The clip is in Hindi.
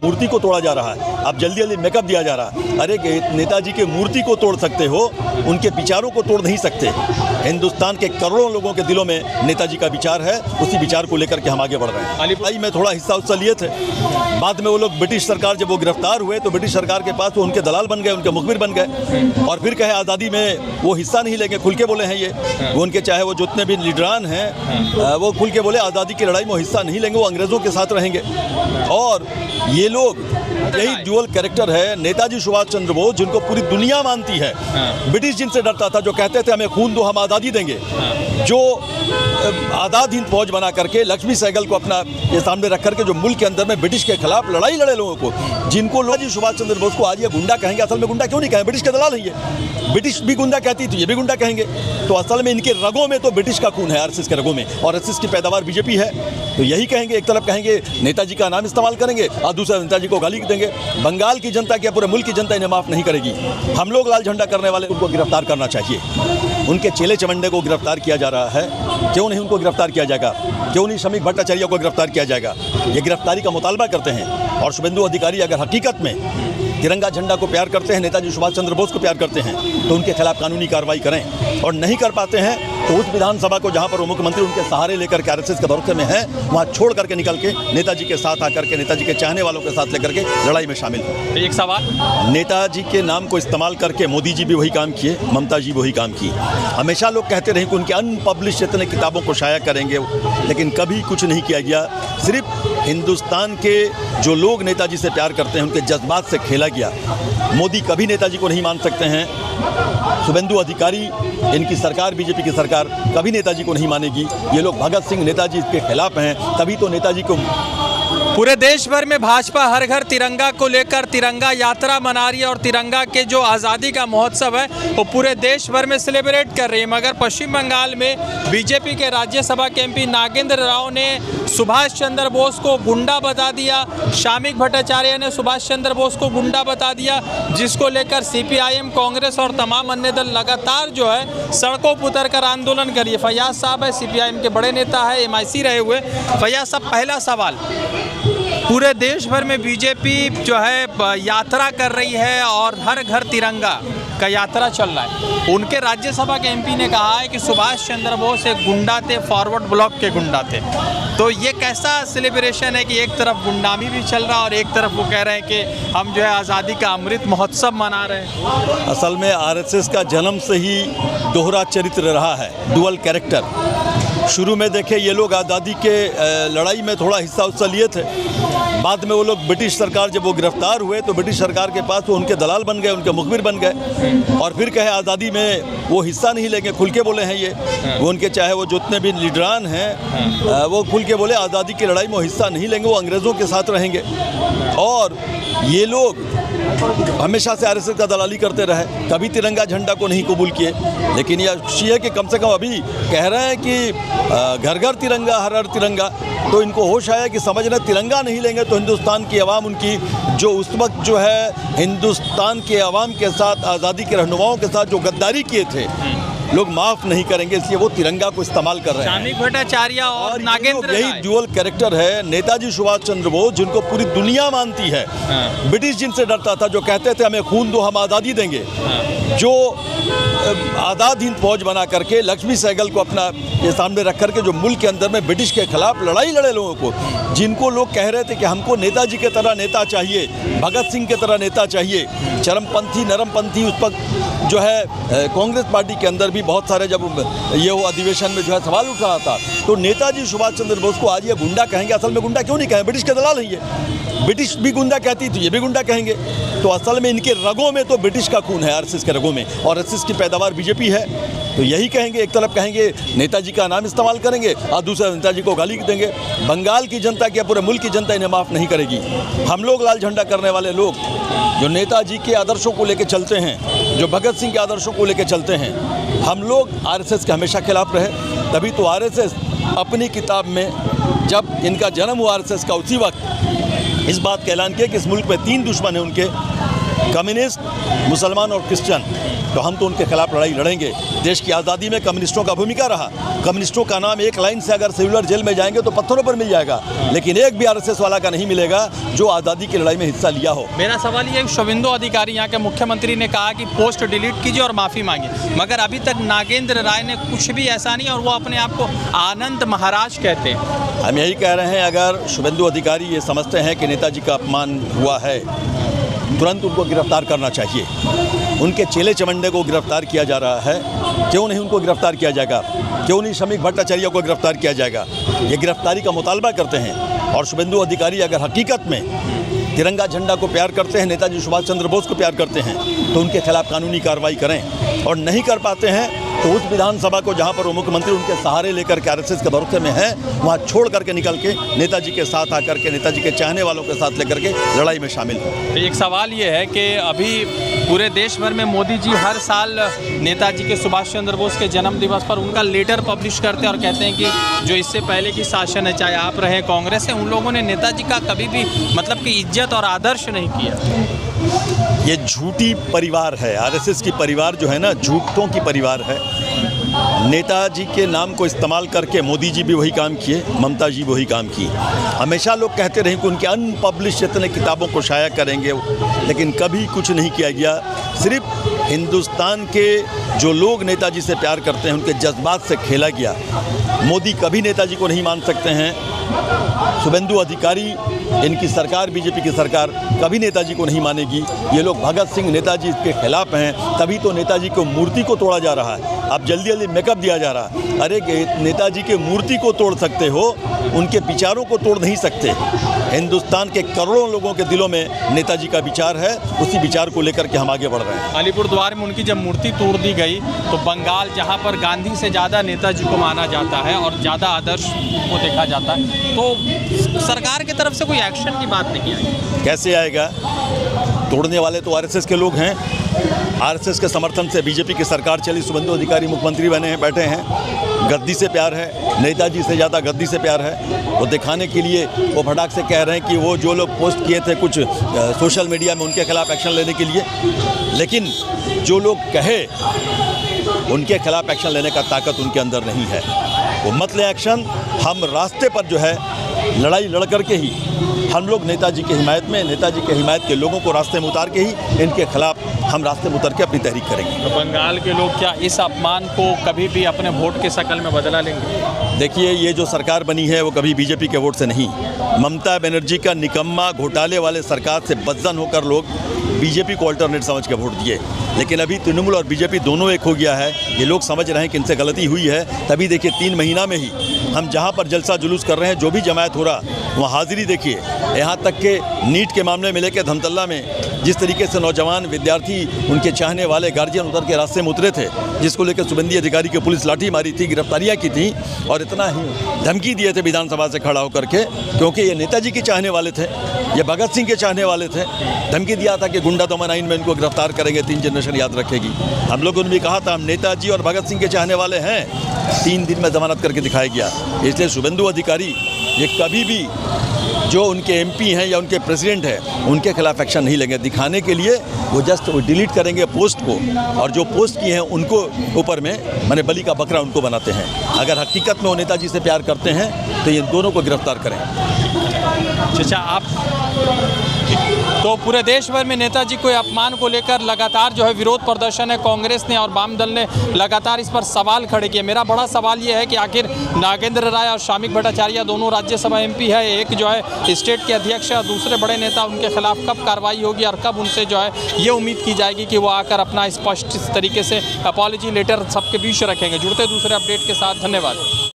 मूर्ति को तोड़ा जा रहा है, अब जल्दी जल्दी मेकअप दिया जा रहा है। अरे नेताजी के मूर्ति को तोड़ सकते हो, उनके विचारों को तोड़ नहीं सकते। हिंदुस्तान के करोड़ों लोगों के दिलों में नेताजी का विचार है, उसी विचार को लेकर के हम आगे बढ़ रहे हैं। अलीपुर में थोड़ा हिस्सा लिए थे, बाद में वो लोग ब्रिटिश सरकार जब वो गिरफ्तार हुए तो ब्रिटिश सरकार के पास वो उनके दलाल बन गए, उनके मुखबिर बन गए और फिर कहे आज़ादी में वो हिस्सा नहीं लेंगे। खुल के बोले हैं ये, वो उनके चाहे वो जितने भी लीडरान हैं वो खुल के बोले आज़ादी की लड़ाई में वो हिस्सा नहीं लेंगे, वो अंग्रेज़ों के साथ रहेंगे। और ये लोग, यही ड्यूअल कैरेक्टर है नेताजी सुभाष चंद्र बोस, जिनको पूरी दुनिया मानती है। ब्रिटिश जिनसे डरता था, जो कहते थे हमें खून दो हम आज़ादी देंगे, जो आज़ाद हिंद फौज बना करके लक्ष्मी सहगल को अपना ये सामने रख करके जो मुल्क के अंदर में ब्रिटिश के खिलाफ लड़ाई लड़े लोगों को, जिनको लोग जी सुभाष चंद्र बोस को आज ये गुंडा कहेंगे, असल में गुंडा क्यों नहीं कहेंगे, ब्रिटिश के दलाल नहीं है। ब्रिटिश भी गुंडा कहती थी, ये भी गुंडा कहेंगे। तो असल में इनके रगों में तो ब्रिटिश का खून है, आरएसएस के रगों में, और आरएसएस की पैदावार बीजेपी है। तो यही कहेंगे, एक तरफ कहेंगे नेताजी का नाम इस्तेमाल करेंगे और दूसरा नेताजी को गाली देंगे। बंगाल की जनता क्या पूरे मुल्क की जनता इन्हें माफ़ नहीं करेगी। हम लोग लाल झंडा करने वाले उनको गिरफ्तार करना चाहिए। उनके चेले चमंडे को गिरफ्तार किया जा रहा है, क्यों नहीं उनको गिरफ्तार किया जाएगा? क्यों नहीं श्रमिक भट्टाचार्य को गिरफ्तार किया जाएगा? ये गिरफ्तारी का मुतालबा करते हैं। और शुभेंदु अधिकारी अगर हकीकत में तिरंगा झंडा को प्यार करते हैं, नेताजी सुभाष चंद्र बोस को प्यार करते हैं, तो उनके खिलाफ कानूनी कार्रवाई करें। और नहीं कर पाते हैं तो उस विधानसभा को जहां पर वो मुख्यमंत्री उनके सहारे लेकर के आरएसएस के भरोसे में है, वहां छोड़ करके निकल के नेताजी के साथ आकर के, नेताजी के चाहने वालों के साथ लेकर के लड़ाई में शामिल हो। एक सवाल, नेताजी के नाम को इस्तेमाल करके मोदी जी भी वही काम किए, ममता जी वही काम की। हमेशा लोग कहते रहे कि उनके अनपब्लिश इतने किताबों को शाया करेंगे, लेकिन कभी कुछ नहीं किया गया। सिर्फ हिंदुस्तान के जो लोग नेताजी से प्यार करते हैं, उनके जज्बात से खेला गया। मोदी कभी नेताजी को नहीं मान सकते हैं, शुभेंदु अधिकारी, इनकी सरकार, बीजेपी की सरकार कभी नेताजी को नहीं मानेगी। ये लोग भगत सिंह नेताजी के खिलाफ हैं, तभी तो नेताजी को। पूरे देश भर में भाजपा हर घर तिरंगा को लेकर तिरंगा यात्रा मना रही है और तिरंगा के जो आज़ादी का महोत्सव है वो पूरे देश भर में सेलिब्रेट कर रही है। मगर पश्चिम बंगाल में बीजेपी के राज्यसभा के एमपी नागेंद्र राव ने सुभाष चंद्र बोस को गुंडा बता दिया, श्रमिक भट्टाचार्य ने सुभाष चंद्र बोस को गुंडा बता दिया, जिसको लेकर सीपीआईएम, कांग्रेस और तमाम अन्य दल लगातार जो है सड़कों पर उतर कर आंदोलन करिए। फैयाज साहब है, सीपीआईएम के बड़े नेता है, एमआईसी रहे हुए। फैयाज साहब, पहला सवाल, पूरे देश भर में बीजेपी जो है यात्रा कर रही है और हर घर तिरंगा का यात्रा चल रहा है। उनके राज्यसभा के एमपी ने कहा है कि सुभाष चंद्र बोस एक गुंडा थे, फॉरवर्ड ब्लॉक के गुंडा थे। तो ये कैसा सेलिब्रेशन है कि एक तरफ गुंडामी भी चल रहा है और एक तरफ वो कह रहे हैं कि हम जो है आज़ादी का अमृत महोत्सव मना रहे हैं? असल में आरएसएस का जन्म से ही दोहरा चरित्र रहा है, डुअल कैरेक्टर। शुरू में देखे ये लोग आज़ादी के लड़ाई में थोड़ा हिस्सा लिए थे, बाद में वो लोग ब्रिटिश सरकार जब वो गिरफ्तार हुए तो ब्रिटिश सरकार के पास वो उनके दलाल बन गए, उनके मुखबिर बन गए और फिर कहे आज़ादी में वो हिस्सा नहीं लेंगे। खुल के बोले हैं ये, वो उनके चाहे वो जितने भी लीडरान हैं वो खुल के बोले आज़ादी की लड़ाई में वो हिस्सा नहीं लेंगे, वो अंग्रेज़ों के साथ रहेंगे। और ये लोग हमेशा से आरएसएस का दलाली करते रहे, कभी तिरंगा झंडा को नहीं कबूल किए। लेकिन ये अच्छी है कि कम से कम अभी कह रहे हैं कि घर घर तिरंगा, हर हर तिरंगा। तो इनको होश आया कि समझ रहे तिरंगा नहीं लेंगे तो हिंदुस्तान की आवाम, उनकी जो उस वक्त जो है हिंदुस्तान के आवाम के साथ, आज़ादी के रहनुमाओं के साथ जो गद्दारी किए थे, लोग माफ़ नहीं करेंगे, इसलिए वो तिरंगा को इस्तेमाल कर रहे हैं। श्रमिक भट्टाचार्य और नागेंद्र, यही ड्यूअल कैरेक्टर है नेताजी सुभाष चंद्र बोस, जिनको पूरी दुनिया मानती है। ब्रिटिश जिनसे डरता था, जो कहते थे हमें खून दो हम आज़ादी देंगे, जो आज़ाद हिंद फौज बना करके लक्ष्मी सहगल को अपना ये सामने रख करके जो मुल्क के अंदर में ब्रिटिश के खिलाफ लड़ाई लड़े लोगों को, जिनको लोग कह रहे थे कि हमको नेताजी के तरह नेता चाहिए, भगत सिंह के तरह नेता चाहिए, चरमपंथी, नरमपंथी, उस पर जो है कांग्रेस पार्टी के अंदर भी बहुत सारे जब ये वो अधिवेशन में जो है सवाल उठ रहा था, तो नेताजी सुभाष चंद्र बोस को आज ये गुंडा कहेंगे। असल में गुंडा क्यों नहीं कहेंगे, ब्रिटिश के दलाल नहीं है। ब्रिटिश भी गुंडा कहती थी, ये भी गुंडा कहेंगे। तो असल में इनके रगों में तो ब्रिटिश का खून है, आरएसएस के रगों में, और आरएसएस की पैदावार बीजेपी है। तो यही कहेंगे, एक तरफ कहेंगे नेताजी का नाम इस्तेमाल करेंगे और दूसरा नेताजी को गाली देंगे। बंगाल की जनता क्या पूरे मुल्क की जनता इन्हें माफ़ नहीं करेगी। हम लोग लाल झंडा करने वाले लोग जो नेताजी के आदर्शों को लेकर चलते हैं, जो भगत सिंह के आदर्शों को लेकर चलते हैं, हम लोग आरएसएस के हमेशा खिलाफ रहे। तभी तो आरएसएस अपनी किताब में, जब इनका जन्म हुआ आरएसएस का, उसी वक्त इस बात का ऐलान किया कि इस मुल्क में 3 दुश्मन हैं उनके, कम्युनिस्ट, मुसलमान और क्रिश्चियन, तो हम तो उनके खिलाफ लड़ाई लड़ेंगे। देश की आज़ादी में कम्युनिस्टों का भूमिका रहा। कम्युनिस्टों का नाम एक लाइन से अगर सेलुलर जेल में जाएंगे तो पत्थरों पर मिल जाएगा, लेकिन एक भी आरएसएस वाला का नहीं मिलेगा जो आज़ादी की लड़ाई में हिस्सा लिया हो। मेरा सवाल ये है, शुभेंदु अधिकारी यहाँ के मुख्यमंत्री ने कहा कि पोस्ट डिलीट कीजिए और माफ़ी मांगिए, मगर अभी तक नागेंद्र राय ने कुछ भी ऐसा नहीं, और वो अपने आप को आनंद महाराज कहते हैं। हम यही कह रहे हैं, अगर शुभेंदु अधिकारी ये समझते हैं कि नेताजी का अपमान हुआ है, तुरंत उनको गिरफ्तार करना चाहिए। उनके चेले चमंडे को गिरफ्तार किया जा रहा है, क्यों नहीं उनको गिरफ्तार किया जाएगा? क्यों नहीं श्रमिक भट्टाचार्य को गिरफ्तार किया जाएगा? ये गिरफ्तारी का मुतालबा करते हैं। और शुभेंदु अधिकारी अगर हकीकत में तिरंगा झंडा को प्यार करते हैं, नेताजी सुभाष चंद्र बोस को प्यार करते हैं, तो उनके खिलाफ कानूनी कार्रवाई करें। और नहीं कर पाते हैं तो उस विधानसभा को जहां पर वो मुख्यमंत्री उनके सहारे लेकर के आरएसएस के भरोसे में है, वहां छोड़ करके निकल के नेताजी के साथ आकर के, नेताजी के चाहने वालों के साथ लेकर के लड़ाई में शामिल हो। एक सवाल ये है कि अभी पूरे देश भर में मोदी जी हर साल नेताजी के सुभाष चंद्र बोस के जन्म दिवस पर उनका लेटर पब्लिश करते हैं और कहते हैं कि जो इससे पहले की शासन है, चाहे आप रहे कांग्रेस है, उन लोगों ने नेताजी का कभी भी मतलब कि इज्जत और आदर्श नहीं किया। ये झूठी परिवार है। आरएसएस की परिवार जो है ना, झूठों की परिवार है। नेताजी के नाम को इस्तेमाल करके मोदी जी भी वही काम किए, ममता जी वही काम की। हमेशा लोग कहते रहे कि उनके अनपब्लिश जितने किताबों को शाया करेंगे, लेकिन कभी कुछ नहीं किया गया। सिर्फ हिंदुस्तान के जो लोग नेताजी से प्यार करते हैं, उनके जज्बात से खेला गया। मोदी कभी नेताजी को नहीं मान सकते हैं। शुभेंदु अधिकारी, इनकी सरकार, बीजेपी की सरकार कभी नेताजी को नहीं मानेगी। ये लोग भगत सिंह, नेताजी के खिलाफ हैं, तभी तो नेताजी को मूर्ति को तोड़ा जा रहा है। अब जल्दी जल्दी मेकअप दिया जा रहा है। अरे नेताजी के मूर्ति को तोड़ सकते हो, उनके विचारों को तोड़ नहीं सकते। हिंदुस्तान के करोड़ों लोगों के दिलों में नेताजी का विचार है, उसी विचार को लेकर के हम आगे बढ़ रहे हैं। अलीपुरद्वार में उनकी जब मूर्ति तोड़ दी गई तो बंगाल, जहां पर गांधी से ज़्यादा नेताजी को माना जाता है और ज़्यादा आदर्श को देखा जाता है, तो सरकार की तरफ से कोई एक्शन की बात नहीं आई। कैसे आएगा? तोड़ने वाले तो आरएसएस के लोग हैं। आरएसएस के समर्थन से बीजेपी की सरकार चली, शुभेंदु अधिकारी मुख्यमंत्री बने हैं, बैठे हैं। गद्दी से प्यार है, नेताजी से ज़्यादा गद्दी से प्यार है। वो दिखाने के लिए वो फटाक से कह रहे हैं कि वो जो लोग पोस्ट किए थे कुछ सोशल मीडिया में, उनके खिलाफ एक्शन लेने के लिए। लेकिन जो लोग कहे उनके खिलाफ एक्शन लेने का ताकत उनके अंदर नहीं है। वो मत ले एक्शन। हम रास्ते पर जो है लड़ाई लड़ करके ही हम लोग नेताजी की हिमायत में, नेताजी के हिमायत के लोगों को रास्ते में उतार के ही इनके खिलाफ हम रास्ते में उतर के अपनी तहरीक करेंगे। तो बंगाल के लोग क्या इस अपमान को कभी भी अपने वोट के शक्ल में बदला लेंगे? देखिए, ये जो सरकार बनी है वो कभी बीजेपी के वोट से नहीं, ममता बनर्जी का निकम्मा घोटाले वाले सरकार से बदजन होकर लोग बीजेपी को अल्टरनेट समझ के वोट दिए। लेकिन अभी तृणमूल और बीजेपी दोनों एक हो गया है। ये लोग समझ रहे हैं कि इनसे गलती हुई है, तभी देखिए 3 महीना में ही हम जहाँ पर जलसा जुलूस कर रहे हैं, जो भी जमायत हो रहा वहाँ हाजिरी देखिए। यहाँ तक के नीट के मामले में लेकर धमतल्ला में जिस तरीके से नौजवान विद्यार्थी, उनके चाहने वाले गार्जियन उधर के रास्ते में उतरे थे, जिसको लेकर शुभेंदु अधिकारी की पुलिस लाठी मारी थी, गिरफ्तारियाँ की थी और इतना ही धमकी दिए थे विधानसभा से खड़ा होकर के, क्योंकि ये नेताजी के चाहने वाले थे, ये भगत सिंह के चाहने वाले थे। धमकी दिया था कि गुंडा दमन आइन में इनको गिरफ्तार करेंगे, 3 जनरेशन याद रखेगी। हम लोगों ने भी कहा था हम नेताजी और भगत सिंह के चाहने वाले हैं। 3 दिन में जमानत करके दिखाया गया। इसलिए शुभेंदु अधिकारी ये कभी भी जो उनके एमपी हैं या उनके प्रेसिडेंट हैं उनके खिलाफ एक्शन नहीं लेंगे। दिखाने के लिए वो जस्ट वो डिलीट करेंगे पोस्ट को, और जो पोस्ट की हैं उनको ऊपर में माने बलि का बकरा उनको बनाते हैं। अगर हकीकत में वो नेताजी से प्यार करते हैं तो ये दोनों को गिरफ्तार करें। चाचा, आप तो पूरे देश भर में नेताजी को अपमान को लेकर लगातार जो है विरोध प्रदर्शन है। कांग्रेस ने और वाम दल ने लगातार इस पर सवाल खड़े किए। मेरा बड़ा सवाल ये है कि आखिर नागेंद्र राय और श्रमिक भट्टाचार्य दोनों राज्यसभा एमपी है, एक जो है स्टेट के अध्यक्ष है और दूसरे बड़े नेता, उनके खिलाफ कब कार्रवाई होगी और कब उनसे जो है ये उम्मीद की जाएगी कि वो आकर अपना स्पष्ट तरीके से अपॉलजी लेटर सबके बीच रखेंगे? जुड़ते दूसरे अपडेट के साथ, धन्यवाद।